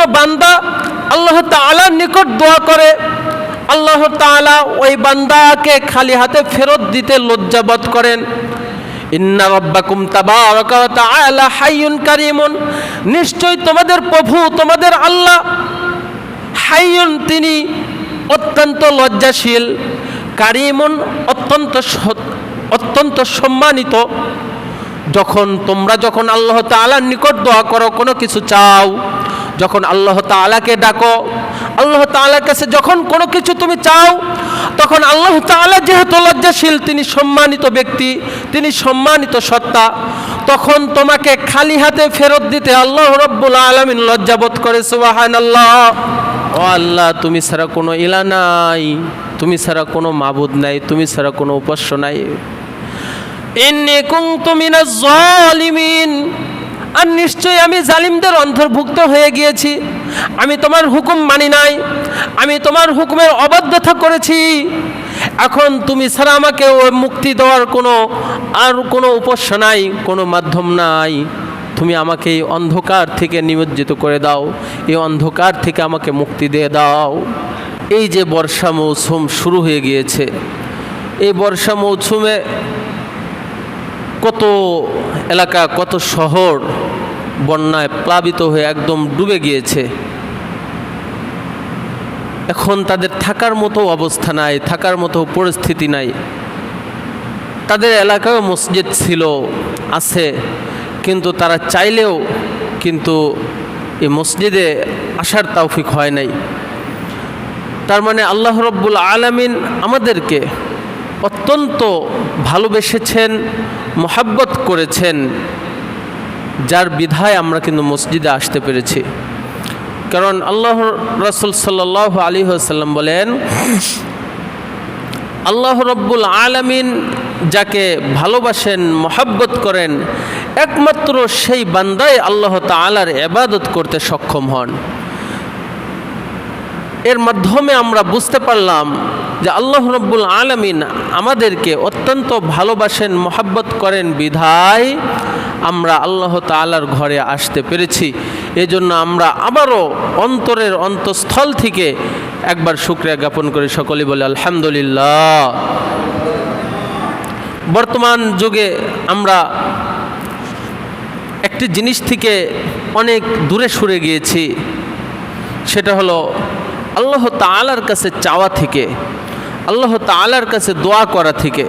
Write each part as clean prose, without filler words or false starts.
কোনো বান্দা আল্লাহ তাআলার নিকট দোয়া করে, আল্লাহ তাআলা ওই বান্দাকে খালি হাতে ফেরত দিতে লজ্জাবোধ করেন। ইন্না রাব্বাকুম তাবারাকা ওয়া তাআলা হাইয়ুন কারীমুন, নিশ্চয় তোমাদের প্রভু তোমাদের আল্লাহ হাইয়ুন, তিনি অত্যন্ত লজ্জাশীল, কারীমুন অত্যন্ত সম্মানিত। তোমরা যখন আল্লাহ তাআলার নিকট দোয়া করো, কোনো কিছু চাও, যখন আল্লাহ তাআলাকে ডাকো, আল্লাহ তাআলার কাছে যখন কোনো কিছু তুমি চাও, তখন আল্লাহ তাআলা যেহেতু লজ্জাশীল, তিনি সম্মানিত ব্যক্তি, তিনি সম্মানিত সত্তা, তখন তোমাকে খালি হাতে ফেরত দিতে আল্লাহ রাব্বুল আলামিন লজ্জাবোধ করে। সুবহানাল্লাহ। ও আল্লাহ, তুমি ছাড়া কোনো ইলাহ নাই, তুমি ছাড়া কোনো মাবুদ নাই, তুমি ছাড়া কোনো উপাস্য নাই। ইন্নী কুনতু মিনাজ জালিমিন, আর নিশ্চয়ই আমি জালিমদের অন্তর্ভুক্ত হয়ে গিয়েছি। আমি তোমার হুকুম মানি নাই, আমি তোমার হুকুমের অবাধ্যতা করেছি। এখন তুমি ছাড়া আমাকে ওই মুক্তি দেওয়ার কোনো উপাস্য নাই, কোনো মাধ্যম নাই। তুমি আমাকে এই অন্ধকার থেকে নিমজ্জিত করে দাও, এই অন্ধকার থেকে আমাকে মুক্তি দিয়ে দাও। এই যে বর্ষা মৌসুম শুরু হয়ে গিয়েছে, এই বর্ষা মৌসুমে কত এলাকা, কত শহর বন্যায় প্লাবিত হয়ে একদম ডুবে গিয়েছে। এখন তাদের থাকার মতো অবস্থা নাই, থাকার মতো পরিস্থিতি নাই। তাদের এলাকায় মসজিদ ছিল, আছে, কিন্তু তারা চাইলেও কিন্তু এই মসজিদে আসার তৌফিক হয় নাই। তার মানে আল্লাহ রাব্বুল আলামিন আমাদেরকে অত্যন্ত ভালোবেসেছেন, মহব্বত করেছেন, যার বিধায় আমরা কিন্তু মসজিদে আসতে পেরেছি। কারণ আল্লাহ রাসূল সাল্লাল্লাহু আলাইহি ওয়াসাল্লাম বলেন, আল্লাহ রাব্বুল আলামিন যাকে ভালোবাসেন, মহব্বত করেন, একমাত্র সেই বান্দাই আল্লাহ তাআলার ইবাদত করতে সক্ষম হন। এর মাধ্যমে আমরা বুঝতে পারলাম যে আল্লাহ রাব্বুল আলামিন আমাদেরকে অত্যন্ত ভালোবাসেন, মহব্বত করেন বিধায় আমরা আল্লাহ তাআলার ঘরে আসতে পেরেছি। এজন্য আমরা আবারও অন্তরের অন্তঃস্থল থেকে একবার শুকরিয়া জ্ঞাপন করি, সকলেই বলে আলহামদুলিল্লাহ। বর্তমান যুগে আমরা একটি জিনিস থেকে অনেক দূরে সরে গিয়েছি, সেটা হলো আল্লাহ তাআলার কাছে চাওয়া থেকে, আল্লাহ তাআলার কাছে দোয়া করা থেকে।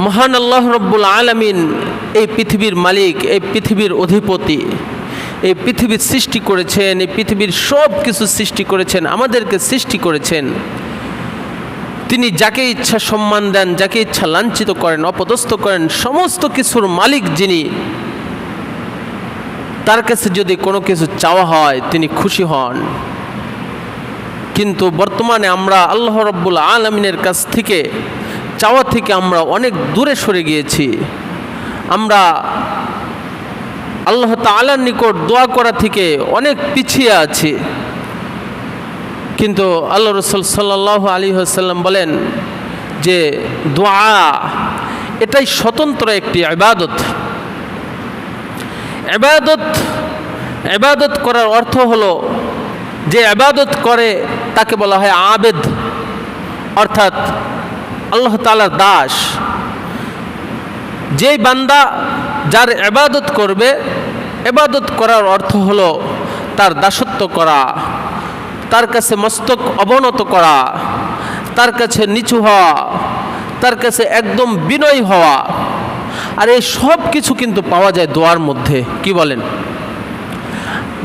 মহান আল্লাহ রাব্বুল আলামিন এই পৃথিবীর মালিক, এই পৃথিবীর অধিপতি, এই পৃথিবীর সৃষ্টি করেছেন, এই পৃথিবীর সব কিছু সৃষ্টি করেছেন, আমাদেরকে সৃষ্টি করেছেন। তিনি যাকে ইচ্ছা সম্মান দেন, যাকে ইচ্ছা লাঞ্ছিত করেন, অপদস্থ করেন। সমস্ত কিছুর মালিক যিনি, তার কাছে যদি কোনো কিছু চাওয়া হয় তিনি খুশি হন। কিন্তু বর্তমানে আমরা আল্লাহ রাব্বুল আলামিনের কাছ থেকে চাওয়া থেকে আমরা অনেক দূরে সরে গিয়েছি। আমরা আল্লাহ তাআলার নিকট দোয়া করা থেকে অনেক পিছিয়ে আছি। কিন্তু আল্লাহ রাসূল সাল্লাল্লাহু আলাইহি ওয়াসাল্লাম বলেন যে দোয়া এটাই স্বতন্ত্র একটি ইবাদত। ইবাদত করার অর্থ হলো, যে ইবাদত করে তাকে বলা হয় আবেদ, অর্থাৎ আল্লাহ তাআলার দাস। যেই বান্দা যার ইবাদত করবে, ইবাদত করার অর্থ হলো তার দাসত্ব করা, তার কাছে মস্তক অবনত করা, তার কাছে নিচু হওয়া, তার কাছে একদম বিনয়ী হওয়া। আর এই সব কিছু কিন্তু পাওয়া যায় দোয়ার মধ্যে। কি বলেন?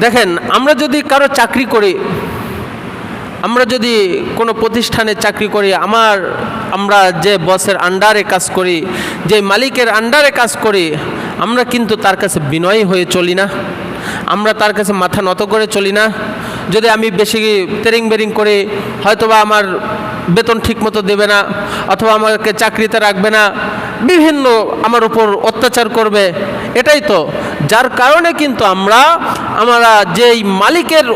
দেখেন, আমরা যদি কারো চাকরি করি, আমরা যদি কোনো প্রতিষ্ঠানে চাকরি করি, আমরা যে বসের আন্ডারে কাজ করি, যে মালিকের আন্ডারে কাজ করি, আমরা কিন্তু তার কাছে বিনয়ী হয়ে চলি না, আমরা তার কাছে মাথা নত করে চলি না। যদি আমি বেশি তেরিং বেরিং করি, হয়তোবা আমার বেতন ঠিক মতো দেবে না, অথবা আমাকে চাকরিতে রাখবে না, বিভিন্ন আমার উপর অত্যাচার করবে। এটাই তো যার কারণে কিন্তু আমরা যেই মালিকের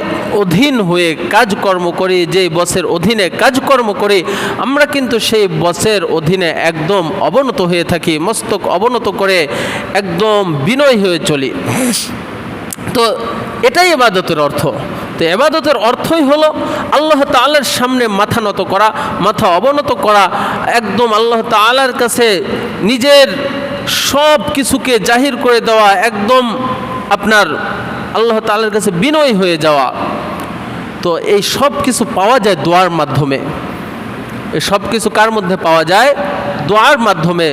অধীন হয়ে কাজকর্ম করি, যেই বসের অধীনে কাজকর্ম করি, আমরা কিন্তু সেই বসের অধীনে একদম অবনত হয়ে থাকি, মস্তক অবনত করে একদম বিনয় হয়ে চলি। তো এটাই ইবাদতের অর্থ। তো ইবাদতের অর্থই হলো আল্লাহ তাআলার সামনে মাথা নত করা, মাথা অবনত করা, একদম আল্লাহ তাআলার কাছে নিজের সব কিছুকে জাহির করে দেওয়া, একদম আপনার আল্লাহ তাআলার কাছে বিনয় হয়ে যাওয়া। তো এই সব কিছু পাওয়া যায় দোয়ার মাধ্যমে। এই সব কিছু কার মধ্যে পাওয়া যায়? দোয়ার মাধ্যমে।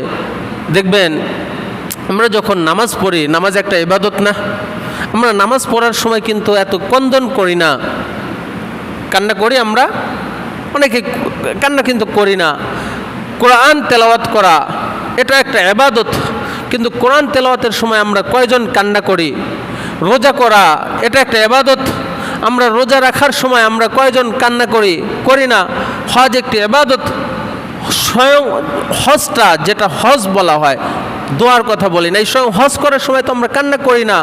দেখবেন আমরা যখন নামাজ পড়ি, নামাজ একটা ইবাদত না? আমরা নামাজ পড়ার সময় কিন্তু এত কন্দন করি না, কান্না করি আমরা, অনেকে কান্না কিন্তু করি না। কোরআন তেলাওয়াত করা এটা একটা ইবাদত, কিন্তু কোরআন তেলাওয়াতের সময় আমরা কয়জন কান্না করি? রোজা করা এটা একটা ইবাদত, আমরা রোজা রাখার সময় আমরা কয়জন কান্না করি? করি না। হজ একটি ইবাদত, স্বয়ং হজটা, যেটা হজ বলা হয়, দোয়ার কথা বলি না, এই স্বয়ং হজ করার সময় তো আমরা কান্না করি না।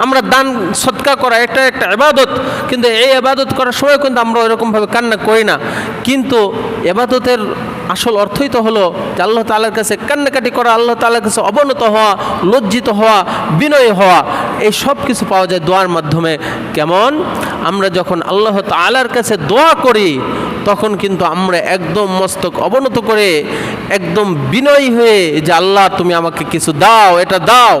আমরা দান সদকা করা এটা একটা ইবাদত, কিন্তু এই ইবাদত করার সময় কিন্তু আমরা ওইরকমভাবে কান্না করি না। কিন্তু ইবাদতের আসল অর্থই তো হলো যে আল্লাহ তাআলার কাছে কান্নাকাটি করা, আল্লাহ তাআলার কাছে অবনত হওয়া, লজ্জিত হওয়া, বিনয়ী হওয়া। এই সব কিছু পাওয়া যায় দোয়ার মাধ্যমে। কেমন? আমরা যখন আল্লাহ তাআলার কাছে দোয়া করি তখন কিন্তু আমরা একদম মস্তক অবনত করে একদম বিনয়ী হয়ে যে আল্লাহ তুমি আমাকে কিছু দাও, এটা দাও,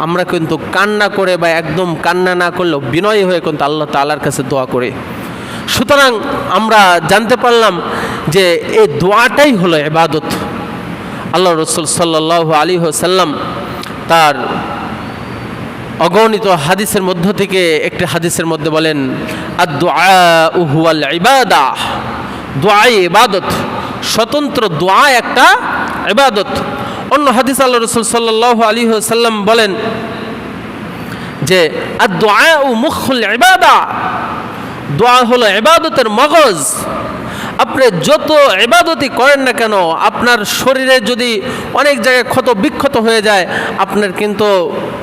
আমরা কিন্তু কান্না করে বা একদম কান্না না করলেও বিনয়ী হয়ে কিন্তু আল্লাহ তাআলার কাছে দোয়া করি। সুতরাং আমরা জানতে পারলাম যে এই দোয়াটাই হলো ইবাদত। আল্লাহ রাসূল সাল্লাল্লাহু আলাইহি ওয়াসাল্লাম তার অগণিত হাদিসের মধ্য থেকে একটি হাদিসের মধ্যে বলেন, আদ-দুআউ হুয়াল ইবাদাহ, দোয়াই ইবাদত, স্বতন্ত্র দোয়া একটা ইবাদত। অন্য হাদিস আল্লাহ রাসূল সাল্লাল্লাহু আলাইহি ওয়াসাল্লাম বলেন যে আদ-দুআউ মুখুল ইবাদা, দোয়া হলো ইবাদতের মগজ। আপনি যত ইবাদতই করেন না কেন, আপনার শরীরে যদি অনেক জায়গায় ক্ষত বিক্ষত হয়ে যায়, আপনার কিন্তু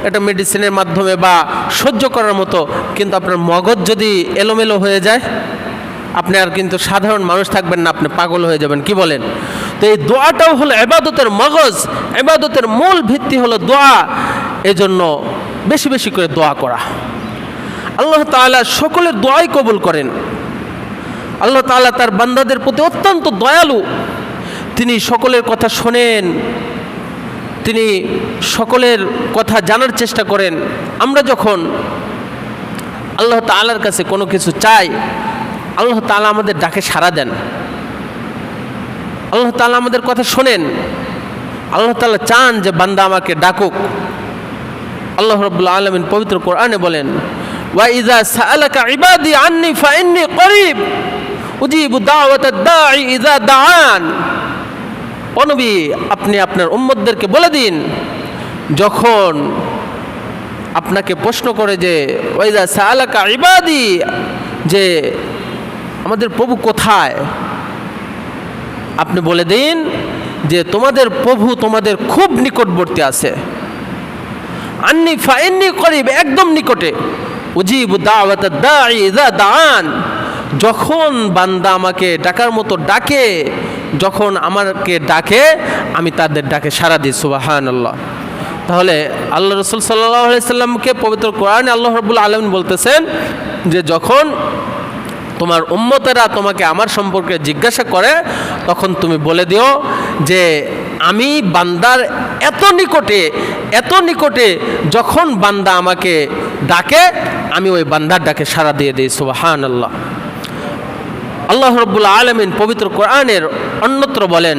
এটা মেডিসিনের মাধ্যমে বা সহ্য করার মতো, কিন্তু আপনার মগজ যদি এলোমেলো হয়ে যায়, আপনি আর কিন্তু সাধারণ মানুষ থাকবেন না, আপনি পাগল হয়ে যাবেন। কি বলেন? তো এই দোয়াটাও হলো ইবাদতের মগজ, ইবাদতের মূল ভিত্তি হলো দোয়া। এজন্য বেশি বেশি করে দোয়া করা। আল্লাহ তাআলা সকলের দোয়াই কবুল করেন। আল্লাহ তাআলা তার বান্দাদের প্রতি অত্যন্ত দয়ালু। তিনি সকলের কথা শোনেন, তিনি সকলের কথা জানার চেষ্টা করেন। আমরা যখন আল্লাহ তাআলার কাছে কোনো কিছু চাই, আল্লাহ তাআলা আমাদের ডাকে সাড়া দেন, আল্লাহ তাআলা আমাদের কথা শোনেন। আল্লাহ তাআলা চান যে বান্দা আমাকে ডাকুক। আল্লাহ রাব্বুল আলামিন পবিত্র কোরআনে বলেন, ওয়া ইযা সাআলাকা ইবাদি আন্নী ফাইন্নী করিব উজিবু দাওয়াতাদ দাঈ ইযা দাআন। ও নবী, আপনি আপনার উম্মতদেরকে বলে দিন, যখন আপনাকে প্রশ্ন করে যে ওয়া ইযা সাআলাকা ইবাদি, যে আমাদের প্রভু কোথায়, আপনি বলে দিন যে তোমাদের প্রভু তোমাদের খুব নিকটবর্তী আছে। আন্নী ফাইন্নী করিব, একদম নিকটে। উজিবু দাওয়াতাদ দাঈ ইযা দাআন, যখন বান্দা আমাকে ডাকার মতো ডাকে, যখন আমাকে ডাকে আমি তাদের ডাকে সাড়া দিই। সুবহানাল্লাহ। তাহলে আল্লাহ রাসূল সাল্লাল্লাহু আলাইহি সাল্লামকে পবিত্র কোরআনে আল্লাহ রাব্বুল আলামিন বলতেছেন যে যখন তোমার উম্মতেরা তোমাকে আমার সম্পর্কে জিজ্ঞাসা করে, তখন তুমি বলে দিও যে আমি বান্দার এত নিকটে, এত নিকটে, যখন বান্দা আমাকে ডাকে আমি ওই বান্দার ডাকে সাড়া দিয়ে দিই। সুবহানাল্লাহ। আল্লাহ রাব্বুল আলামিন পবিত্র কোরআনের অন্যত্র বলেন,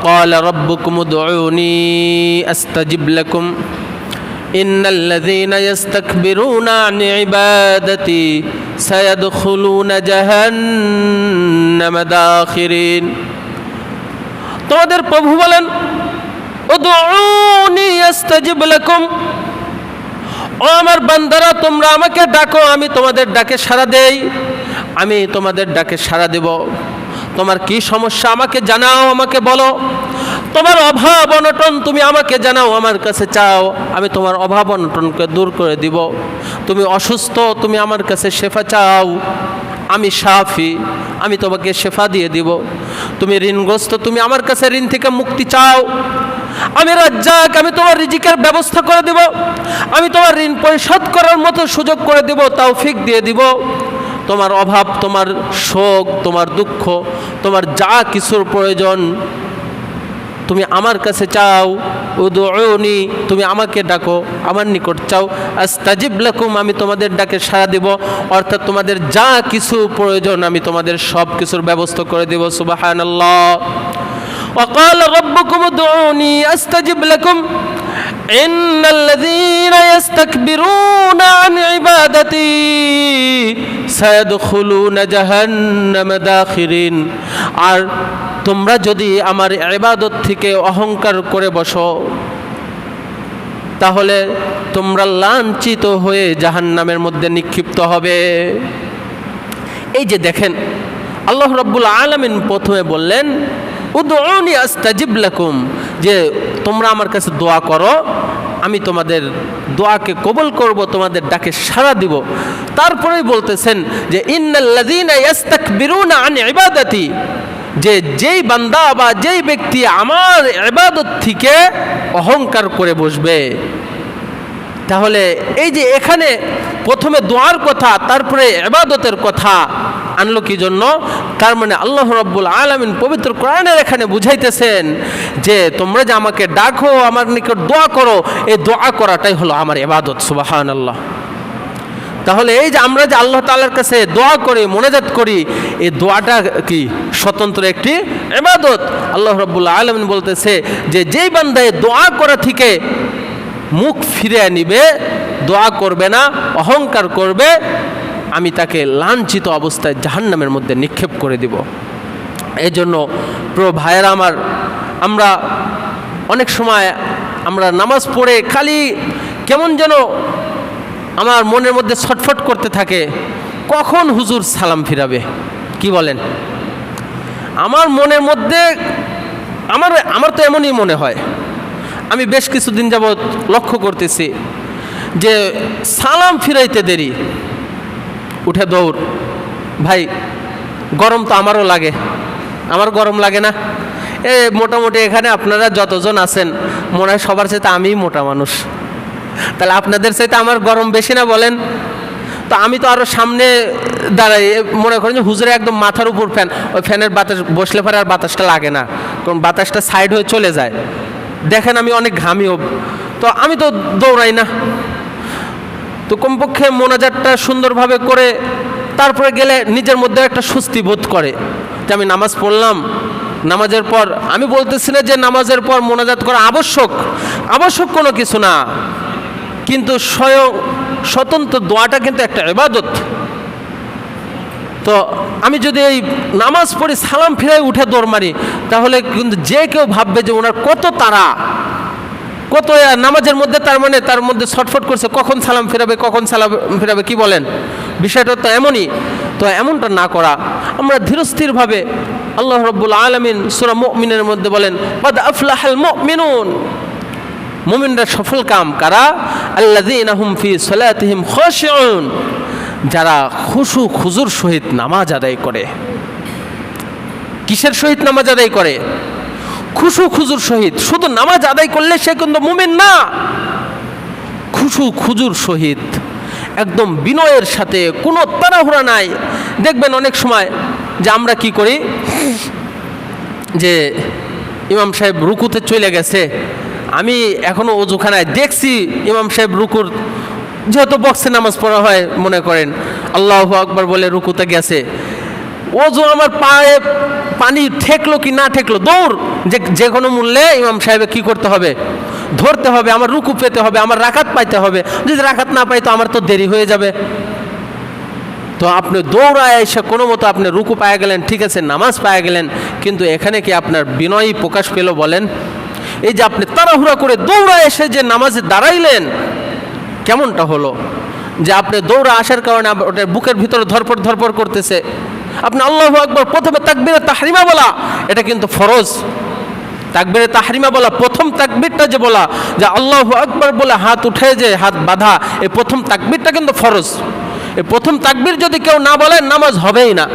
ক্বালা রাব্বুকুম উদউনি আস্তাজিব লাকুম ইন্নাল্লাযীনা ইস্তাকবিরুনা আন ইবাদাতি সায়াদখুলুনা জাহান্নামা দাখিরিন। তোমাদের প্রভু বলেন, উদউনি আস্তাজিব লাকুম, ও আমার বান্দারা তোমরা আমাকে ডাকো, আমি তোমাদের ডাকে সাড়া দেই, আমি তোমাদের ডাকে সাড়া দেব। তোমার কি সমস্যা আমাকে জানাও, আমাকে বলো। তোমার অভাব অনটন তুমি আমাকে জানাও, আমার কাছে চাও, আমি তোমার অভাব অনটনকে দূর করে দিব। তুমি অসুস্থ, তুমি আমার কাছে শেফা চাও, আমি শাফি, আমি তোমাকে শেফা দিয়ে দিব। তুমি ঋণগ্রস্ত, তুমি আমার কাছে ঋণ থেকে মুক্তি চাও, আমি রাজ্জাক, আমি তোমার রিজিকের ব্যবস্থা করে দিব, আমি তোমার ঋণ পরিশোধ করার মতো সুযোগ করে দিব, তৌফিক দিয়ে দিব। তোমার অভাব, তোমার শোক, তোমার দুঃখ, তোমার যা কিছুর প্রয়োজন তুমি আমার কাছে চাও। উদউনি, তুমি আমাকে ডাকো, আমার নিকট চাও। আস্তাজিব লাকুম, আমি তোমাদের ডাকে সাড়া দিব, অর্থাৎ তোমাদের যা কিছু প্রয়োজন আমি তোমাদের সব কিছুর ব্যবস্থা করে দেব। সুবহানাল্লাহ। وقال ربكم ادعوني استجب لكم ان الذين يستكبرون عن عبادتي سيدخلون جهنم داخرين। আর তোমরা যদি আমার ইবাদত থেকে অহংকার করে বসো তাহলে তোমরা লাঞ্ছিত হয়ে জাহান্নামের মধ্যে নিক্ষিপ্ত হবে। এই যে দেখেন, আল্লাহ রাব্বুল আলামিন প্রথমে বললেন উদউনি আস্তাজিব লাকুম, যে তোমরা আমার কাছে দোয়া করো, আমি তোমাদের দোয়াকে কবুল করব, তোমাদের ডাকে সাড়া দিব। তারপরেই বলতেছেন যে ইন্নাল্লাযীনা ইস্তাকবিরুনা আন ইবাদাতি, যে যেই বান্দা বা যেই ব্যক্তি আমার ইবাদত থেকে অহংকার করে বসবে। তাহলে এই যে এখানে প্রথমে দোয়ার কথা, তারপরে ইবাদতের কথা আনলো কি জন্য? তার মানে আল্লাহ রাব্বুল আলামিন পবিত্র কোরআনের এখানে বুঝাইতেছেন যে তোমরা যে আমাকে ডাকো, আমার নিকট দোয়া করো, এই দোয়া করাটাই হলো আমার ইবাদত। সুবহানাল্লাহ। তাহলে এই যে আমরা যে আল্লাহ তাআলার কাছে দোয়া করি, মোনাজাত করি, এই দোয়াটা কি স্বতন্ত্র একটি ইবাদত। আল্লাহ রাব্বুল আলামিন বলতেছে যে যেই বান্দা দোয়া করা থেকে মুখ ফিরে নিবে, দোয়া করবে না, অহংকার করবে, আমি তাকে লাঞ্ছিত অবস্থায় জাহান্নামের মধ্যে নিক্ষেপ করে দিব। এই জন্য প্রিয় ভাইয়েরা আমার, আমরা অনেক সময় আমরা নামাজ পড়ে খালি কেমন যেন আমার মনের মধ্যে ছটফট করতে থাকে, কখন হুজুর সালাম ফিরাবে। কি বলেন? আমার মনের মধ্যে আমার তো এমনই মনে হয়। আমি বেশ কিছুদিন যাবৎ লক্ষ্য করতেছি যে সালাম ফিরাইতে দেরি, উঠে দৌড়। ভাই গরম তো আমারও লাগে, আমার গরম লাগে না? মোটামুটি এখানে আপনারা যতজন আছেন মনে হয় সবার চাইতে আমিই মোটা মানুষ, তাহলে আপনাদের চাইতে আমার গরম বেশি না বলেন? তো আমি তো আরও সামনে দাঁড়াই, মনে করেন যে হুজুরে একদম মাথার উপর ফ্যান, ওই ফ্যানের বাতাস বসলে পরে আর বাতাসটা লাগে না, কারণ বাতাসটা সাইড হয়ে চলে যায়। দেখেন আমি অনেক ঘামিও, তো আমি তো দৌড়াই না। তো কমপক্ষে মোনাজাতটা সুন্দরভাবে করে তারপরে গেলে নিজের মধ্যে একটা স্বস্তি বোধ করে যে আমি নামাজ পড়লাম। নামাজের পর আমি বলতেছি না যে নামাজের পর মোনাজাত করা আবশ্যক কোনো কিছু না, কিন্তু স্বতন্ত্র দোয়াটা কিন্তু একটা ইবাদত। তো আমি যদি এই নামাজ পড়ি সালাম ফিরাই উঠে দৌড় মারি, তাহলে কিন্তু যে কেউ ভাববে যে ওনার কত তাড়া, কত নামাজের মধ্যে, তার মানে তার মধ্যে ছটফট করছে কখন সালাম ফিরাবে। কি বলেন? বিষয়টা তো এমনই। তো এমনটা না করা, আমরা ধীরস্থিরভাবে, আল্লাহ রাব্বুল আলামিন সূরা মুমিনের মধ্যে বলেন কাদ আফলাহাল মুমিনুন, মুমিনরা সফল কাম কারা? আল্লাযীনা হুম ফি সালাতিহিম খাশিউন, যারা খুশু খুজুর সহিত নামাজ আদায় করে। কিসের সহিত নামাজ আদায় করে? খুশু খুজুর সহিত। শুধু নামাজ আদায় করলে সে কিন্তু মুমিন না, খুশু খুজুর সহিত একদম বিনয়ের সাথে, কোনো তাড়াহুড়া নাই। দেখবেন অনেক সময় যে আমরা কি করি, যে ইমাম সাহেব রুকুতে চলে গেছে, আমি এখনো ওযুখানায় দেখছি ইমাম সাহেব রুকুর, যেহেতু বক্সে নামাজ পড়া হয়, মনে করেন আল্লাহু আকবার বলে রুকুতে গেছে, ওযু আমার পায়ে পানি ঠেকলো কি না ঠেকলো, দৌড়, যে কোনো মূল্যে ইমাম সাহেবে কি করতে হবে, ধরতে হবে, আমার রুকু পেতে হবে, আমার রাকাত পাইতে হবে। যদি রাকাত না পাই তো আমার তো দেরি হয়ে যাবে। তো আপনি দৌড়ায় এসে কোনো মতো আপনি রুকু পায়ে গেলেন, ঠিক আছে, নামাজ পায়ে গেলেন, কিন্তু এখানে কি আপনার বিনয়ী প্রকাশ পেল বলেন? এই যে আপনি তাড়াহুড়া করে দৌড়ায় এসে যে নামাজে দাঁড়াইলেন, কেমনটা হলো? যে আপনি দৌড়া আসার কারণে ওটার বুকের ভিতরে ধরপড় করতেছে। আপনি আল্লাহু আকবার প্রথমে তাকবীরে তাহরিমা বলা, এটা কিন্তু ফরজ। তাকবীরে তাহরিমা বলা, প্রথম তাকবীরটা যে বলা, যে আল্লাহু আকবার বলে হাত উঠে যে হাত বাঁধা, এই প্রথম তাকবীরটা কিন্তু ফরজ। এই প্রথম তাকবীর যদি কেউ না বলে নামাজ হবেই না।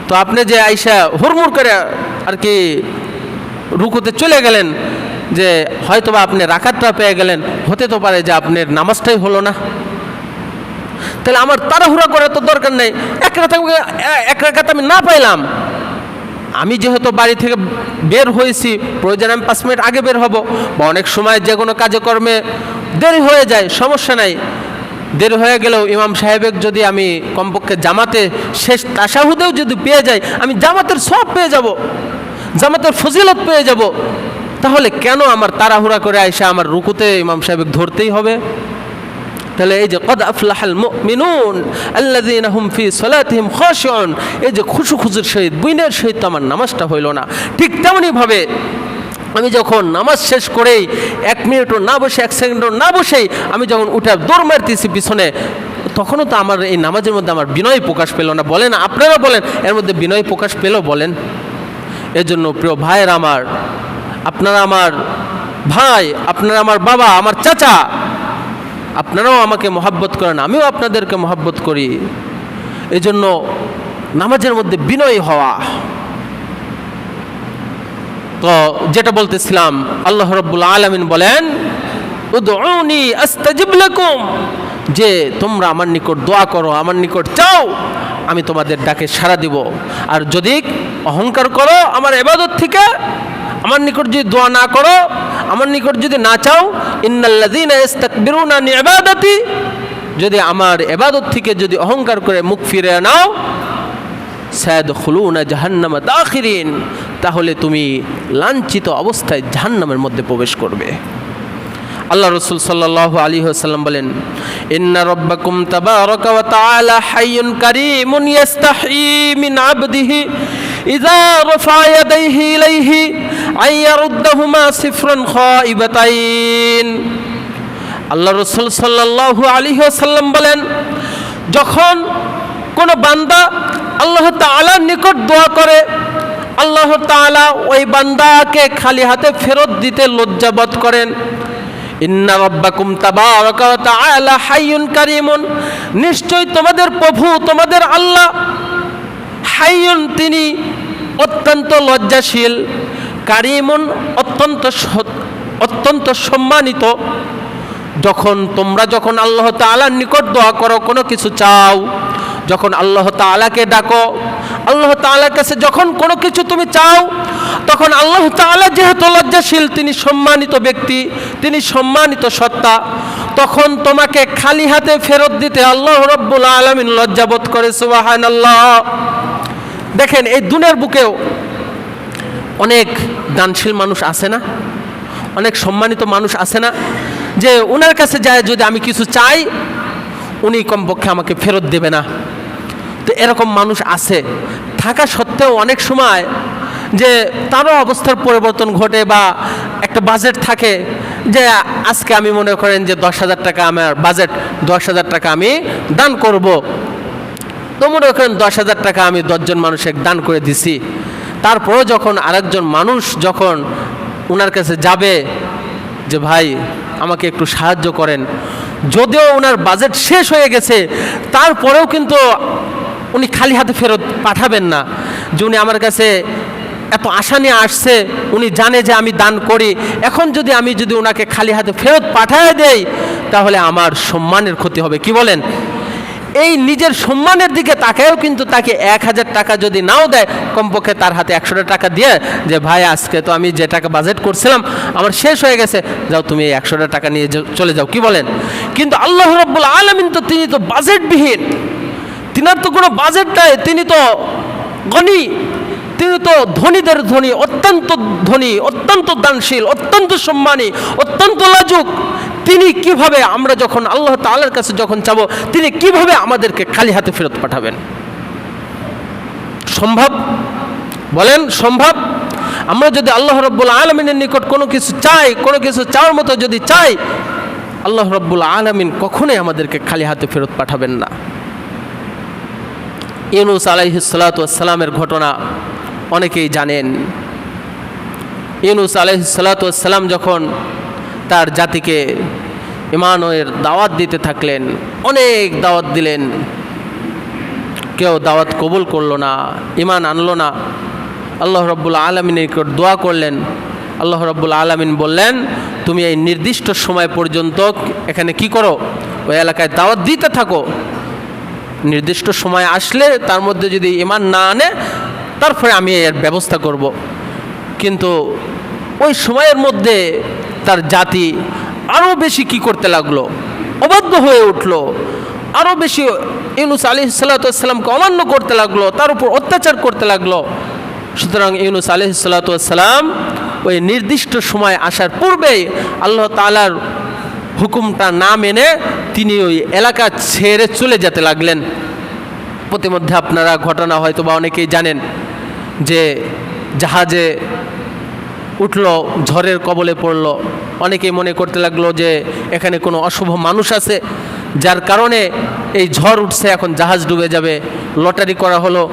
তো আপনি যে আইসা হুড়মুড় করে আর কি রুকুতে চলে গেলেন, যে হয়তোবা আপনি রাকাতটা পেয়ে গেলেন, হতে তো পারে যে আপনার নামাজটাই হলো না। তাহলে আমার তাড়াহুড়া করার তো দরকার নেই। এক রাকাত আমি না পাইলাম, আমি যেহেতু বাড়ি থেকে বের হয়েছি, প্রয়োজন আমি 5 মিনিট আগে বের হব, বা অনেক সময় যে কোনো কাজে কর্মে দেরি হয়ে যায়, সমস্যা নাই। দেরি হয়ে গেলেও ইমাম সাহেবের যদি আমি কমপক্ষে জামাতে শেষ তাশাহুদেও যদি পেয়ে যাই, আমি জামাতের সব পেয়ে যাব, জামাতের ফজিলত পেয়ে যাব। তাহলে কেন আমার তাড়াহুড়া করে আইসা আমার রুকুতে ইমাম সাহেব ধরতেই হবে? তাহলে এই যে কদ আফলাহাল মুমিনুন আল্লাযীনা হুম ফি সালাতিহিম খাশিউন, এই যে খুশুখুজুর সহিত বুইনের সহিত আমার নামাজটা হইল না। ঠিক তেমনিভাবে আমি যখন নামাজ শেষ করেই 1 মিনিটও না বসে 1 সেকেন্ডও না বসেই আমি যখন উঠে দৌড় মারতেছি পিছনে, তখনও তো আমার এই নামাজের মধ্যে আমার বিনয় প্রকাশ পেল না। বলেন, আপনারা বলেন, এর মধ্যে বিনয় প্রকাশ পেল? বলেন। এজন্য প্রিয় ভাইয়ের আমার, আপনারা আমার ভাই, আপনারা আমার বাবা, আমার চাচা, আপনারাও আমাকে মহাব্বত করেন, আমিও আপনাদেরকে মহাব্বত করি। এজন্য নামাজের মধ্যে বিনয়ী হওয়া। তো যেটা বলতেছিলাম, আল্লাহ রাব্বুল আলামিন বলেন উদউনি আস্তাজিব লাকুম, যে তোমরা আমার নিকট দোয়া করো, আমার নিকট চাও, আমি তোমাদের ডাকে সাড়া দিব। আর যদি অহংকার করো আমার ইবাদত থেকে, আমার নিকট যদি দোয়া না করো, আমার নিকট যদি না চাও, ইন্নাল্লাযীনা ইস্তাকবিরুনা আন ইবাদাতি, যদি আমার ইবাদত থেকে যদি অহংকার করে মুখ ফিরিয়ে নাও, সায়াদখুলুনা জাহান্নামা দাখিরিন, তাহলে তুমি লাঞ্ছিত অবস্থায় জাহান্নামের মধ্যে প্রবেশ করবে। আল্লাহ রাসূল সাল্লাল্লাহু আলাইহি ওয়াসাল্লাম বলেন, ইন্না রাব্বাকুম তাবারাকা ওয়া তাআলা হাইয়ুন কারীমুন ইস্তাহি মিন আবদিহি ইযা রাফা ইয়াদাইহি ইলাইহি আন ইয়ারুদ্দাহুমা সিফরান খাইবাতাইন। আল্লাহ রাসূল সাল্লাল্লাহু আলাইহি ওয়াসাল্লাম বলেন, যখন কোন বান্দা আল্লাহ তাআলার নিকট দোয়া করে, আল্লাহ তাআলা ওই বান্দাকে খালি হাতে ফেরত দিতে লজ্জাবোধ করেন। ইন্না রাব্বাকুম তাবারাকা ওয়া তাআলা হাইয়ুন কারীমুন, নিশ্চয় তোমাদের প্রভু, তোমাদের আল্লাহ হাইয়ুন, তিনি অত্যন্ত লজ্জাশীল, কারীমুন অত্যন্ত সম্মানিত। যখন আল্লাহ তাআলার নিকট দোয়া করো, কোনো কিছু চাও, যখন আল্লাহ তাআলাকে ডাকো, আল্লাহ তাআলার কাছে যখন কোনো কিছু তুমি চাও, তখন আল্লাহ তাআলা যেহেতু লজ্জাশীল, তিনি সম্মানিত ব্যক্তি, তিনি সম্মানিত সত্তা, তখন তোমাকে খালি হাতে ফেরত দিতে আল্লাহ রাব্বুল আলামিন লজ্জাবোধ করে। সুবহানাল্লাহ। দেখেন, এই দুনিয়ার বুকেও অনেক দানশীল মানুষ আছে না, অনেক সম্মানিত মানুষ আছে না, যে ওনার কাছে যায় যদি আমি কিছু চাই, উনি কমপক্ষে আমাকে ফেরত দেবে না। তো এরকম মানুষ আছে, থাকা সত্ত্বেও অনেক সময় যে তারও অবস্থার পরিবর্তন ঘটে, বা একটা বাজেট থাকে যে আজকে আমি মনে করেন যে 10,000 টাকা আমার বাজেট, 10,000 টাকা আমি দান করব। তো মনে করেন 10,000 টাকা আমি 10 জন মানুষকে দান করে দিছি। তারপরও যখন আরেকজন মানুষ যখন ওনার কাছে যাবে যে ভাই আমাকে একটু সাহায্য করেন, যদিও ওনার বাজেট শেষ হয়ে গেছে, তারপরেও কিন্তু উনি খালি হাতে ফেরত পাঠাবেন না। যে উনি আমার কাছে এত আশা নিয়ে আসছে, উনি জানে যে আমি দান করি, এখন যদি আমি ওনাকে খালি হাতে ফেরত পাঠায় দেই, তাহলে আমার সম্মানের ক্ষতি হবে। কি বলেন? এই নিজের সম্মানের দিকে তাকায়ও কিন্তু তাকে 1,000 টাকা যদি নাও দেয়, কমপক্ষে তার হাতে 100 টাকা দিয়ে, যে ভাই আজকে তো আমি যে টাকা বাজেট করছিলাম আমার শেষ হয়ে গেছে, যাও তুমি এই 100 টাকা নিয়ে চলে যাও। কি বলেন? কিন্তু আল্লাহ রাব্বুল আলামিন তো তিনি তো বাজেটবিহীন, তিনার তো কোনো বাজেট নাই, তিনি তো গনি, তিনি তো ধনীদের ধনী, অত্যন্ত ধনী, অত্যন্ত দানশীল, অত্যন্ত সম্মানী, অত্যন্ত লাজুক। তিনি কিভাবে, আমরা যখন আল্লাহ তাআলার কাছে যখন চাবো, তিনি কিভাবে আমাদেরকে খালি হাতে ফেরত পাঠাবেন? সম্ভব? বলেন সম্ভব? আমরা যদি আল্লাহ রাব্বুল আলামিনের নিকট কোনো কিছু চাই, কোনো কিছু চাওয়ার মতো যদি চাই, আল্লাহ রাব্বুল আলামিন কখনোই আমাদেরকে খালি হাতে ফেরত পাঠাবেন না। ইউনূস আলাইহিস সালাতু ওয়াস সালামের ঘটনা অনেকেই জানেন। ইউনূস আলাইহিসসালাম যখন তার জাতিকে ঈমানের দাওয়াত দিতে থাকলেন, অনেক দাওয়াত দিলেন, কেউ দাওয়াত কবুল করলো না, ঈমান আনলো না। আল্লাহ রাব্বুল আলামিনের নিকট দোয়া করলেন। আল্লাহ রাব্বুল আলামিন বললেন, তুমি এই নির্দিষ্ট সময় পর্যন্ত এখানে কি করো, ওই এলাকায় দাওয়াত দিতে থাকো। নির্দিষ্ট সময় আসলে তার মধ্যে যদি ঈমান না আনে, তারপরে আমি এর ব্যবস্থা করব। কিন্তু ওই সময়ের মধ্যে তার জাতি আরও বেশি কি করতে লাগলো, অবাধ্য হয়ে উঠলো, আরও বেশি ইউনূস আলাইহিসসালামকে অমান্য করতে লাগলো, তার উপর অত্যাচার করতে লাগলো। সুতরাং ইউনূস আলাইহিসসালাম ওই নির্দিষ্ট সময় আসার পূর্বেই আল্লাহ তাআলার হুকুমটা না মেনে তিনি ওই এলাকা ছেড়ে চলে যেতে লাগলেন। প্রতিমধ্যে আপনারা ঘটনা হয়তো বা অনেকেই জানেন যে জাহাজে উঠল, ঝড়ের কবলে পড়ল। অনেকেই মনে করতে লাগলো যে এখানে কোনো অশুভ মানুষ আছে, যার কারণে এই ঝড় উঠছে, এখন জাহাজ ডুবে যাবে। লটারি করা হলো,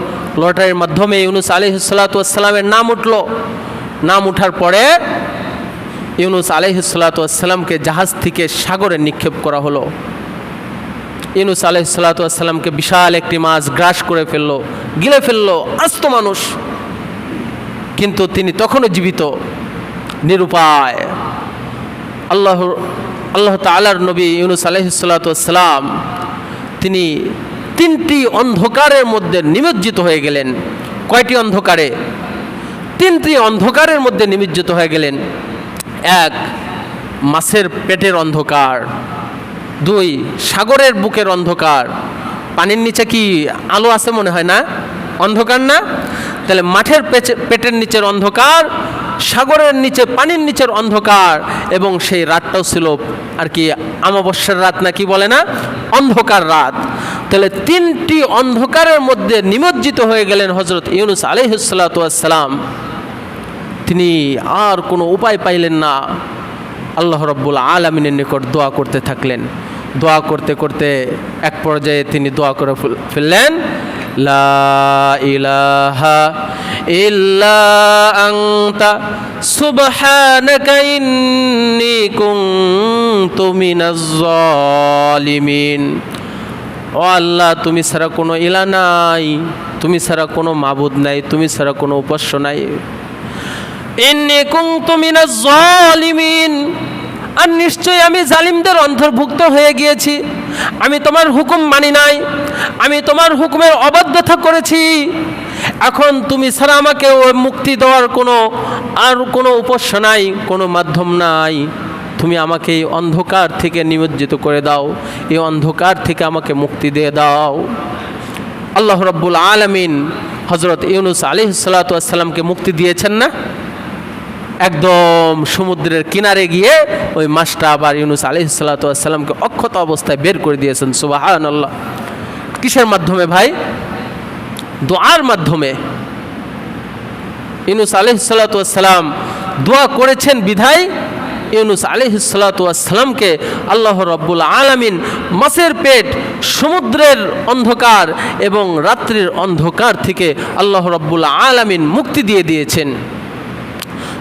লটারির মাধ্যমে ইউনূস আলাইহিসসালামের নাম উঠল। নাম উঠার পরে ইউনূস আলাইহিসসালামকে জাহাজ থেকে সাগরে নিক্ষেপ করা হলো। ইউনূস আলাইহিসসালামকে বিশাল একটি মাছ গ্রাস করে ফেললো, গিলে ফেললো, আস্ত মানুষ। কিন্তু তিনি তখনও জীবিত, নিরুপায়। আল্লাহ তাআলার নবী ইউনূস আলাইহিসসালাম তিনি 3টি অন্ধকারের মধ্যে নিমজ্জিত হয়ে গেলেন। কয়টি অন্ধকারে? 3টি অন্ধকারের মধ্যে নিমজ্জিত হয়ে গেলেন। 1, মাছের পেটের অন্ধকার। 2, সাগরের বুকের অন্ধকার। পানির নিচে কি আলো আছে মনে হয় না? অন্ধকার না? তাহলে মাঠের পেটের নিচের অন্ধকার, সাগরের নিচে, পানির নিচের অন্ধকার, এবং সেই রাতটাও ছিল আর কি অমাবস্যার রাত না কি বলে না, অন্ধকার রাত। তাহলে 3টি অন্ধকারের মধ্যে নিমজ্জিত হয়ে গেলেন হযরত ইউনূস আলাইহিসসালাম। তিনি আর কোনো উপায় পাইলেন না, আল্লাহ রাব্বুল আলামিনের নিকট দোয়া করতে থাকলেন। দোয়া করতে করতে এক পর্যায়ে তিনি দোয়া করে ফেললেন, লা ইলাহা ইল্লা আনতা সুবহানাকা ইন্নী কুনতু মিনাজ জালিমিন। ও আল্লাহ, তুমি ছাড়া কোনো ইলাহ নাই, তুমি ছাড়া কোনো মাবুদ নাই, তুমি ছাড়া কোনো উপাস্য নাই। ইন্নী কুনতু মিনাজ জালিমিন, আর নিশ্চয়ই আমি জালিমদের অন্তর্ভুক্ত হয়ে গিয়েছি। আমি তোমার হুকুম মানি নাই, আমি তোমার হুকুমের অবাধ্যতা করেছি। এখন তুমি ছাড়া আমাকে মুক্তি দেওয়ার কোনো উপাস্য নাই, কোনো মাধ্যম নাই। তুমি আমাকে এই অন্ধকার থেকে নিমজ্জিত করে দাও, এই অন্ধকার থেকে আমাকে মুক্তি দিয়ে দাও। আল্লাহ রাব্বুল আলামিন হযরত ইউনূস আলাইহিসসালামকে মুক্তি দিয়েছেন না? একদম সমুদ্রের কিনারে গিয়ে ওই মাছটা আবার ইউনূস আলাইহিসসালামকে অক্ষত অবস্থায় বের করে দিয়েছেন। সুবহানাল্লাহ। কিসের মাধ্যমে ভাই? দোয়ার মাধ্যমে। ইউনূস আলাইহিসসালাম দোয়া করেছেন বিধায় ইউনূস আলাইহিসসালামকে আল্লাহ রাব্বুল আলামিন মাছের পেট, সমুদ্রের অন্ধকার এবং রাত্রির অন্ধকার থেকে আল্লাহ রাব্বুল আলামিন মুক্তি দিয়ে দিয়েছেন।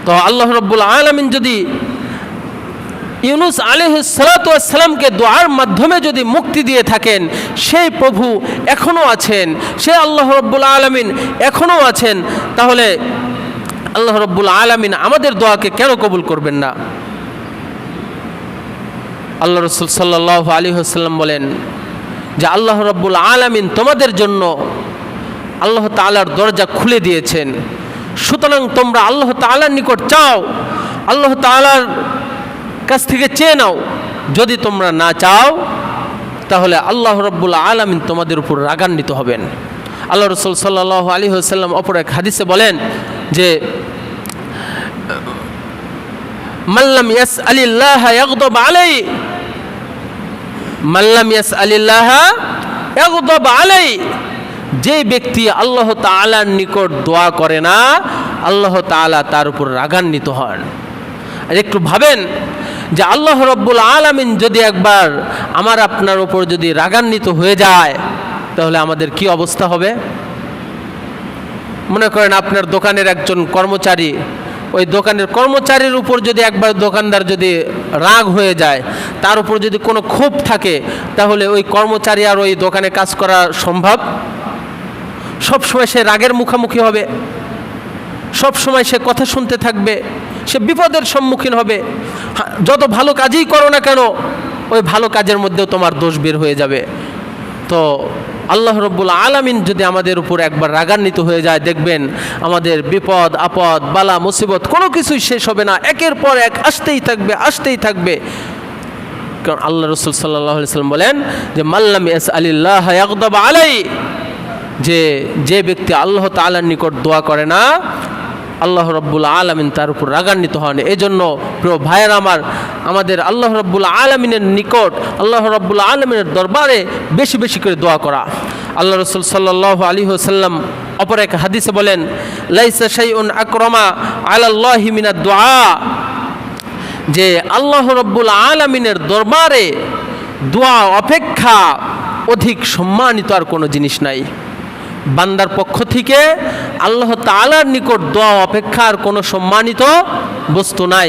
তো আল্লাহ রাব্বুল আলামিন যদি ইউনূস আলাইহিসসালামকে দোয়ার মাধ্যমে যদি মুক্তি দিয়ে থাকেন, সেই প্রভু এখনও আছেন, সেই আল্লাহ রাব্বুল আলামিন এখনও আছেন, তাহলে আল্লাহ রাব্বুল আলামিন আমাদের দোয়াকে কেন কবুল করবেন না? আল্লাহ রাসূল সাল্লাল্লাহু আলাইহি ওয়াসাল্লাম বলেন যে আল্লাহ রাব্বুল আলামিন তোমাদের জন্য আল্লাহ তাআলার দরজা খুলে দিয়েছেন। সুতরাং তোমরা আল্লাহ তাআলার নিকট চাও, আল্লাহ তাআলার কাছ থেকে চেয়ে নাও। যদি তোমরা না চাও, তাহলে আল্লাহ রাব্বুল আলামিন তোমাদের উপর রাগান্বিত হবেন। আল্লাহ রাসূল সাল্লাল্লাহু আলাইহি ওয়াসাল্লাম অপর এক হাদিসে বলেন যে মাল্লাম ইয়াসআলিল্লাহ ইয়াগদাব আলাই, মাল্লাম ইয়াসআলিল্লাহ ইয়াগদাব আলাই, যে ব্যক্তি আল্লাহ তাআলার নিকট দোয়া করে না, আল্লাহ তাআলা তার উপর রাগান্বিত হন। আর একটু ভাবেন যে আল্লাহ রাব্বুল আলামিন যদি একবার আমার আপনার উপর যদি রাগান্বিত হয়ে যায়, তাহলে আমাদের কি অবস্থা হবে? মনে করেন আপনার দোকানের একজন কর্মচারী ওই দোকানের কর্মচারীর উপর যদি একবার দোকানদার যদি রাগ হয়ে যায়, তার উপর যদি কোনো ক্ষোভ থাকে, তাহলে ওই কর্মচারী আর ওই দোকানে কাজ করা সম্ভব? সবসময় সে রাগের মুখোমুখি হবে, সবসময় সে কথা শুনতে থাকবে, সে বিপদের সম্মুখীন হবে। যত ভালো কাজই করো না কেন, ওই ভালো কাজের মধ্যেও তোমার দোষ বের হয়ে যাবে। তো আল্লাহ রব্বুল আলামিন যদি আমাদের উপর একবার রাগান্বিত হয়ে যায়, দেখবেন আমাদের বিপদ আপদ বালা মুসিবত কোনো কিছুই শেষ হবে না, একের পর এক আসতেই থাকবে আসতেই থাকবে। কারণ আল্লাহ রসুল সাল্লাল্লাহু আলাইহি ওয়াসাল্লাম বলেন যে মাল্লাম ইয়াসআলিল্লাহ ইয়াগদাব আলাই, যে ব্যক্তি আল্লাহ তাআলার নিকট দোয়া করে না, আল্লাহ রব্বুল আলামিন তার উপর রাগান্বিত হন। এই জন্য প্রিয় ভাইয়ের আমাদের আল্লাহ রব্বুল আলামিনের নিকট, আল্লাহ রব্বুল আলামিনের দরবারে বেশি বেশি করে দোয়া করা। আল্লাহ রসুল সাল্লাল্লাহু আলাইহি ওয়াসাল্লাম অপর এক হাদিসে বলেন, লাইসা শাইউন আকরামা আলাল্লাহি মিনাদ দুআ, যে আল্লাহ রব্বুল আলামিনের দরবারে দোয়া অপেক্ষা অধিক সম্মানিত আর কোনো জিনিস নাই। বান্দার পক্ষ থেকে আল্লাহ তাআলার নিকট দোয়া অপেক্ষা আর কোনো সম্মানিত বস্তু নাই।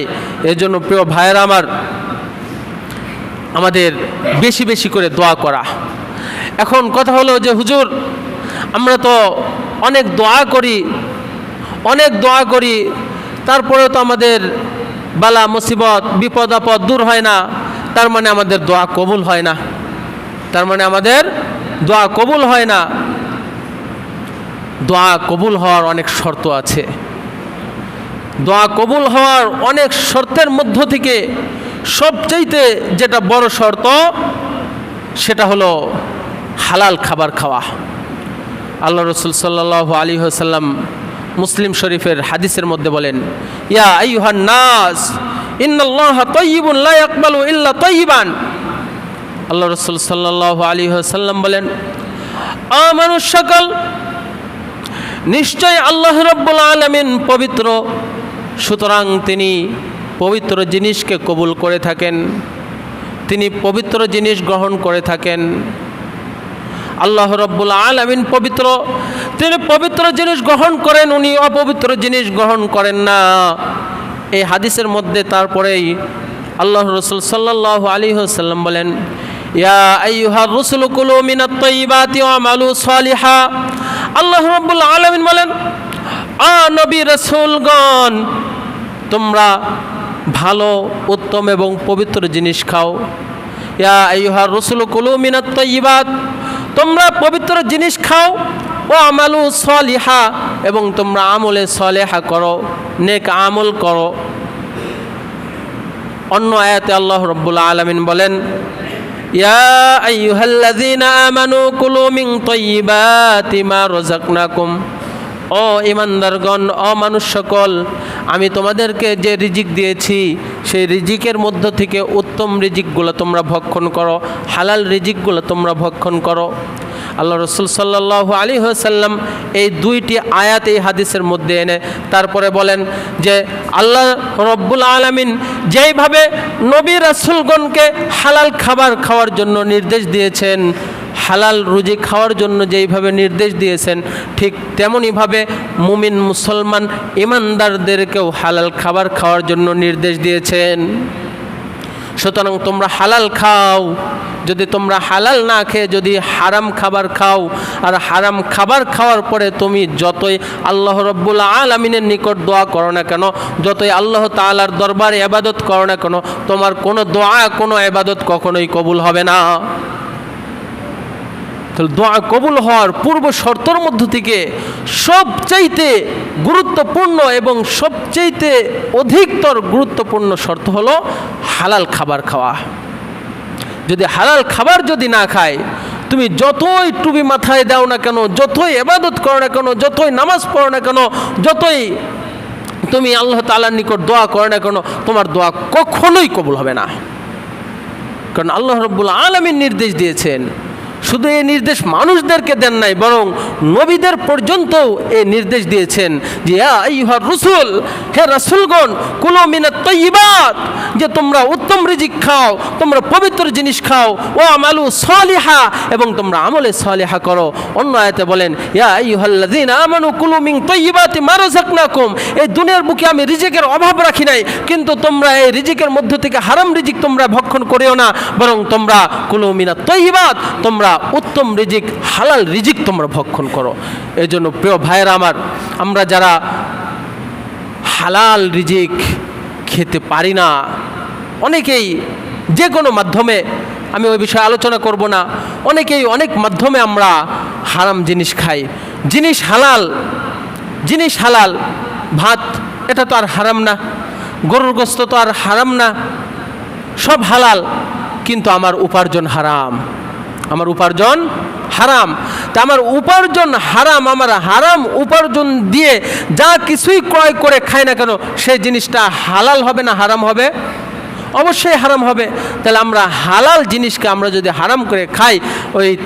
এজন্য প্রিয় ভাইয়েরা আমাদের বেশি বেশি করে দোয়া করা। এখন কথা হলো যে হুজুর, আমরা তো অনেক দোয়া করি, তারপরেও তো আমাদের বালা মুসিবত বিপদ আপদ দূর হয় না, তার মানে আমাদের দোয়া কবুল হয় না। দোয়া কবুল হওয়ার অনেক শর্ত আছে। দোয়া কবুল হওয়ার অনেক শর্তের মধ্য থেকে সবচাইতে যেটা বড় শর্ত, সেটা হলো হালাল খাবার খাওয়া। আল্লাহ রসুল সাল্লাল্লাহু আলাইহি ওয়াসাল্লাম মুসলিম শরীফের হাদিসের মধ্যে বলেন, ইয়া আইয়ুহান নাস ইন্নাল্লাহা তাইয়্যিবুন লা ইয়াকবালু ইল্লা তাইয়্যিবান। আল্লাহ রসুল সাল্লাল্লাহু আলাইহি ওয়াসাল্লাম বলেন, মানুষ সকল, নিশ্চয় আল্লাহ রাব্বুল আলামিন পবিত্র, সুতরাং তিনি পবিত্র জিনিসকে কবুল করে থাকেন, তিনি পবিত্র জিনিস গ্রহণ করে থাকেন। আল্লাহ রাব্বুল আলামিন পবিত্র, তিনি পবিত্র জিনিস গ্রহণ করেন, উনি অপবিত্র জিনিস গ্রহণ করেন না। এই হাদিসের মধ্যে তারপরেই আল্লাহ রাসূল সাল্লাল্লাহু আলাইহি ওয়াসাল্লাম বলেন, ইয়া আইয়ুহার রাসূলু কুলু মিনাত তাইয়্যিবাতি ওয়া আমালু সালিহা। আল্লাহ রাব্বুল আলামিন বলেন, নবী রাসূলগণ, তোমরা ভালো উত্তম এবং পবিত্র জিনিস খাও। ইয়া আইয়ুহার রাসূলু কুলু মিনাত তাইয়্যিবাত, তোমরা পবিত্র জিনিস খাও। ও আমালু সালিহা, এবং তোমরা আমলে সালেহা করো, নেক আমল করো। অন্য আয়াতে আল্লাহ রাব্বুল আলামিন বলেন, ইয়া আইয়ুহাল্লাযীনা আমানু কুলু মিন তাইয়্যিবাতি মা রাযাকনাকুম। ও ঈমানদারগণ, ও মানুষ সকল, আমি তোমাদেরকে যে রিজিক দিয়েছি সেই রিজিকের মধ্য থেকে উত্তম রিজিকগুলো তোমরা ভক্ষণ করো, হালাল রিজিকগুলো তোমরা ভক্ষণ করো। আল্লাহ রসুল সাল্লাল্লাহু আলাইহি ওয়াসাল্লাম এই দুইটি আয়াত এই হাদিসের মধ্যে এনে তারপরে বলেন যে আল্লাহ রব্বুল আলামিন যেইভাবে নবী রাসূলগণকে হালাল খাবার খাওয়ার জন্য নির্দেশ দিয়েছেন, হালাল রুজি খাওয়ার জন্য যেইভাবে নির্দেশ দিয়েছেন, ঠিক তেমনইভাবে মুমিন মুসলমান ঈমানদারদেরকেও হালাল খাবার খাওয়ার জন্য নির্দেশ দিয়েছেন। সুতরাং তোমরা হালাল খাও। যদি তোমরা হালাল না খেয়ে যদি হারাম খাবার খাও, আর হারাম খাবার খাওয়ার পরে তুমি যতই আল্লাহ রব্বুল আলামিনের নিকট দোয়া করো না কেন, যতই আল্লাহ তাআলার দরবারে ইবাদত করো না কেন, তোমার কোনো দোয়া কোনো ইবাদত কখনোই কবুল হবে না। তাহলে দোয়া কবুল হওয়ার পূর্ব শর্তের মধ্য থেকে সবচাইতে গুরুত্বপূর্ণ এবং সবচাইতে অধিকতর গুরুত্বপূর্ণ শর্ত হলো হালাল খাবার খাওয়া। যদি হালাল খাবার যদি না খায়, তুমি যতই টুপি মাথায় দাও না কেন, যতই ইবাদত করো না কেন, যতই নামাজ পড়ো না কেন, যতই তুমি আল্লাহ তাআলার নিকট দোয়া করো না কেন, তোমার দোয়া কখনোই কবুল হবে না। কারণ আল্লাহ রাব্বুল আলামিন নির্দেশ দিয়েছেন, শুধু এই নির্দেশ মানুষদেরকে দেন নাই, বরং নবীদের পর্যন্ত এই নির্দেশ দিয়েছেন যে ইয়া আইয়ুহার রাসূল, হে রাসূলগণ, কুলু মিনাত তাইয়্যিবাত, যে তোমরা উত্তম রিজিক খাও, তোমরা পবিত্র জিনিস খাও, ও আমালু সালিহা, এবং তোমরা আমলে সালিহা করো। অন্য আয়াতে বলেন ইয়া আইয়ুহাল্লাযীনা আমানু কুলু মিন তাইয়্যিবাতি মা রাযাকনাকুম, এই দুনিয়ার বুকে আমি রিজিকের অভাব রাখি নাই, কিন্তু তোমরা এই রিজিকের মধ্য থেকে হারাম রিজিক তোমরা ভক্ষণ করিও না, বরং তোমরা কুলু মিনাত তাইয়্যিবাত, তোমরা উত্তম রিজিক, হালাল রিজিক তোমরা ভক্ষণ করো। এই জন্য প্রিয় ভাইয়েরা আমার, আমরা যারা হালাল রিজিক খেতে পারি না, অনেকেই যে কোনো মাধ্যমে, আমি ওই বিষয়ে আলোচনা করব না, অনেকেই অনেক মাধ্যমে আমরা হারাম জিনিস খাই। জিনিস হালাল, ভাত এটা তো আর হারাম না, গরুর গোশত তো আর হারাম না, সব হালাল, কিন্তু আমার উপার্জন হারাম, আমার উপার্জন হারাম। তা আমার উপার্জন হারাম, আমার হারাম উপার্জন দিয়ে যা কিছুই ক্রয় করে খাই না কেন, সেই জিনিসটা হালাল হবে না হারাম হবে? অবশ্যই হারাম হবে। তাহলে আমরা হালাল জিনিসকে আমরা যদি হারাম করে খাই,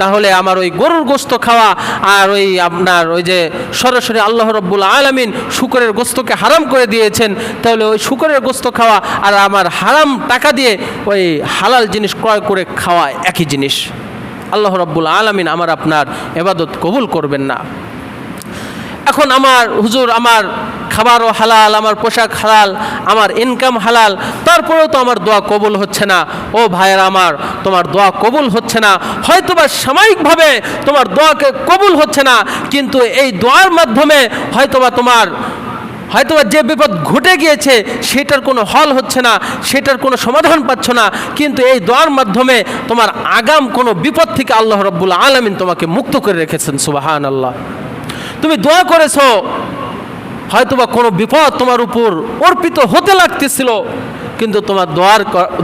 তাহলে আমার ওই গরুর গোশত খাওয়া আর আপনার যে সরাসরি আল্লাহ রাব্বুল আলামিন শুকরের গোশতকে হারাম করে দিয়েছেন, তাহলে ওই শুকরের গোশত খাওয়া আর আমার হারাম টাকা দিয়ে ওই হালাল জিনিস ক্রয় করে খাওয়া একই জিনিস। আল্লাহ রাব্বুল আলামিন আমার আপনার ইবাদত কবুল করবেন না। এখন হুজুর আমার খাবারও হালাল, আমার পোশাক হালাল, আমার ইনকাম হালাল, তারপরেও তো আমার দোয়া কবুল হচ্ছে না। ও ভাইয়েরা আমার, তোমার দোয়া কবুল হচ্ছে না, হয়তোবা সাময়িকভাবে তোমার দোয়াকে কবুল হচ্ছে না, কিন্তু এই দোয়ার মাধ্যমে হয়তোবা যে বিপদ ঘটে গিয়েছে সেটার কোনো হল হচ্ছে না, সেটার কোনো সমাধান পাচ্ছ না, কিন্তু এই দোয়ার মাধ্যমে তোমার আগাম কোনো বিপদ থেকে আল্লাহ রাব্বুল আলামিন তোমাকে মুক্ত করে রেখেছেন। সুবহানাল্লাহ। তুমি দোয়া করেছো, হয়তোবা কোনো বিপদ তোমার উপর অর্পিত হতে লাগতেছিল, কিন্তু তোমার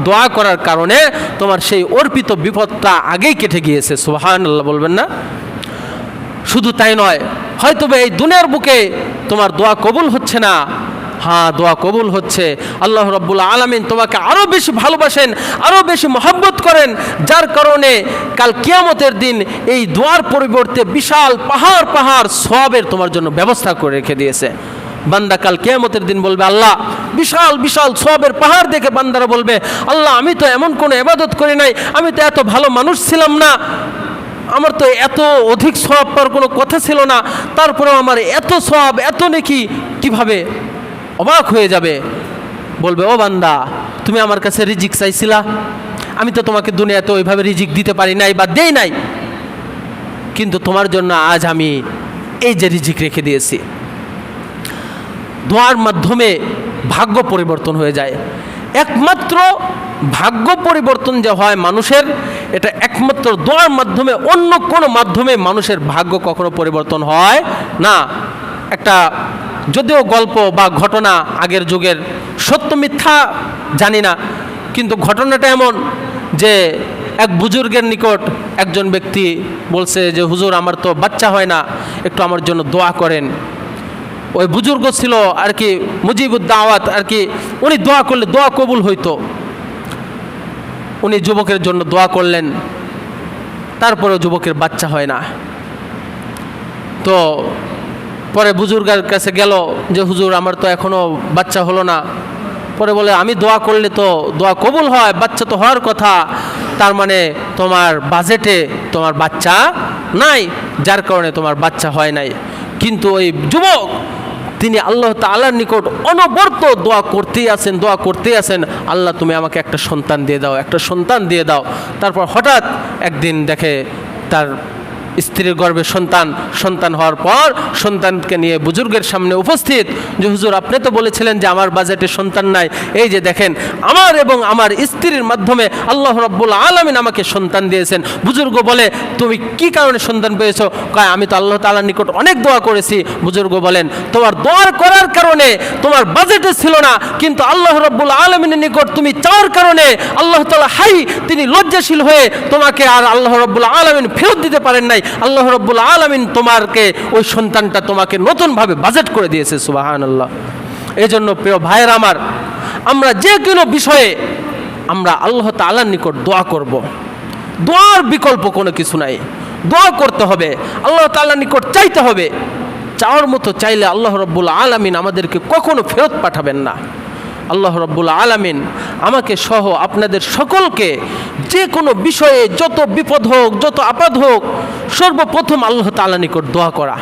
দোয়া করার কারণে তোমার সেই অর্পিত বিপদটা আগেই কেটে গিয়েছে। সুবহানাল্লাহ বলবেন না? শুধু তাই নয়, হয়তোবা এই দুনিয়ার বুকে তোমার দোয়া কবুল হচ্ছে না, হ্যাঁ দোয়া কবুল হচ্ছে। আল্লাহ রাব্বুল আলামিন তোমাকে আরও বেশি ভালোবাসেন, আরও বেশি মহব্বত করেন, যার কারণে কাল কিয়ামতের দিন এই দোয়ার পরিবর্তে বিশাল পাহাড় সওয়াবের তোমার জন্য ব্যবস্থা করে রেখে দিয়েছে। বান্দা কাল কিয়ামতের দিন বলবে, আল্লাহ, বিশাল সওয়াবের পাহাড় দেখে বান্দারা বলবে, আল্লাহ, আমি তো এমন কোনো ইবাদত করি নাই, আমি তো এত ভালো মানুষ ছিলাম না, আমার তো এত অধিক সওয়াব পাওয়ার কোনো কথা ছিল না, তারপরেও আমার এত সওয়াব, এত নেকি কিভাবে? অবাক হয়ে যাবে, বলবে, ও বান্দা, তুমি আমার কাছে রিজিক চাইছিলা, আমি তো তোমাকে দুনিয়াতে ওইভাবে রিজিক দিতে পারি নাই বা দেই নাই, কিন্তু তোমার জন্য আজ আমি এই যে রিজিক রেখে দিয়েছি। দোয়ার মাধ্যমে ভাগ্য পরিবর্তন হয়ে যায়। একমাত্র ভাগ্য পরিবর্তন যে হয় মানুষের, এটা একমাত্র দোয়ার মাধ্যমে, অন্য কোনো মাধ্যমে মানুষের ভাগ্য কখনো পরিবর্তন হয় না। একটা যদিও গল্প বা ঘটনা, আগের যুগের, সত্য মিথ্যা জানি না, কিন্তু ঘটনাটা এমন যে এক বুজুর্গের নিকট একজন ব্যক্তি বলছে যে, হুজুর, আমার তো বাচ্চা হয় না, একটু আমার জন্য দোয়া করেন। ওই বুজুর্গ ছিল আর কি মুজিবুদ দাওয়াত, আর কি উনি দোয়া করলে দোয়া কবুল হইতো। উনি যুবকের জন্য দোয়া করলেন, তারপরেও যুবকের বাচ্চা হয় না। তো পরে বুজুর্গের কাছে গেল যে, হুজুর, আমার তো এখনও বাচ্চা হলো না। পরে বলে, আমি দোয়া করলে তো দোয়া কবুল হয়, বাচ্চা তো হওয়ার কথা, তার মানে তোমার বাজেটে তোমার বাচ্চা নাই, যার কারণে তোমার বাচ্চা হয় নাই। কিন্তু ওই যুবক, তিনি আল্লাহ তাআলার নিকট অনবরত দোয়া করতেই আছেন, আল্লাহ, তুমি আমাকে একটা সন্তান দিয়ে দাও। তারপর হঠাৎ একদিন দেখে তার স্ত্রীর গর্ভে সন্তান হওয়ার পর সন্তানকে নিয়ে বুজুর্গের সামনে উপস্থিত, যে হুজুর, আপনি তো বলেছিলেন যে আমার বাজেটে সন্তান নাই, এই যে দেখেন আমার এবং আমার স্ত্রীর মাধ্যমে আল্লাহ রাব্বুল আলামিন আমাকে সন্তান দিয়েছেন। বুজুর্গ বলে, তুমি কি কারণে সন্তান পেয়েছো? কয়, আমি তো আল্লাহ তাআলার নিকট অনেক দোয়া করেছি। বুজুর্গ বলেন, তোমার দোয়া করার কারণে তোমার বাজেটে ছিল না, কিন্তু আল্লাহ রাব্বুল আলামিনের নিকট তুমি চাওয়ার কারণে আল্লাহ তাআলা তিনি লজ্জাশীল হয়ে তোমাকে আর আল্লাহ রাব্বুল আলামিন ফেরত দিতে পারেন নাই। আল্লাহ রাব্বুল আলামিন তোমাকে ওই সন্তানটা তোমাকে নতুনভাবে বাজেট করে দিয়েছে। সুবহানাল্লাহ। এই জন্য প্রিয় ভাইয়েরা আমার, আমরা যে কোনো বিষয়ে আমরা আল্লাহ তাআলার নিকট দোয়া করব। দোয়ার বিকল্প কোনো কিছু নাই। দোয়া করতে হবে, আল্লাহ তাআলার নিকট চাইতে হবে। চাওয়ার মতো চাইলে আল্লাহ রাব্বুল আলামিন আমাদেরকে কখনো ফেরত পাঠাবেন না। আল্লাহ রাব্বুল আলামিন আমাকে সহ আপনাদের সকলকে যে কোনো বিষয়ে যত বিপদ হোক, যত আপদ হোক, সর্বপ্রথম আল্লাহ তাআলার নিকট দোয়া করা।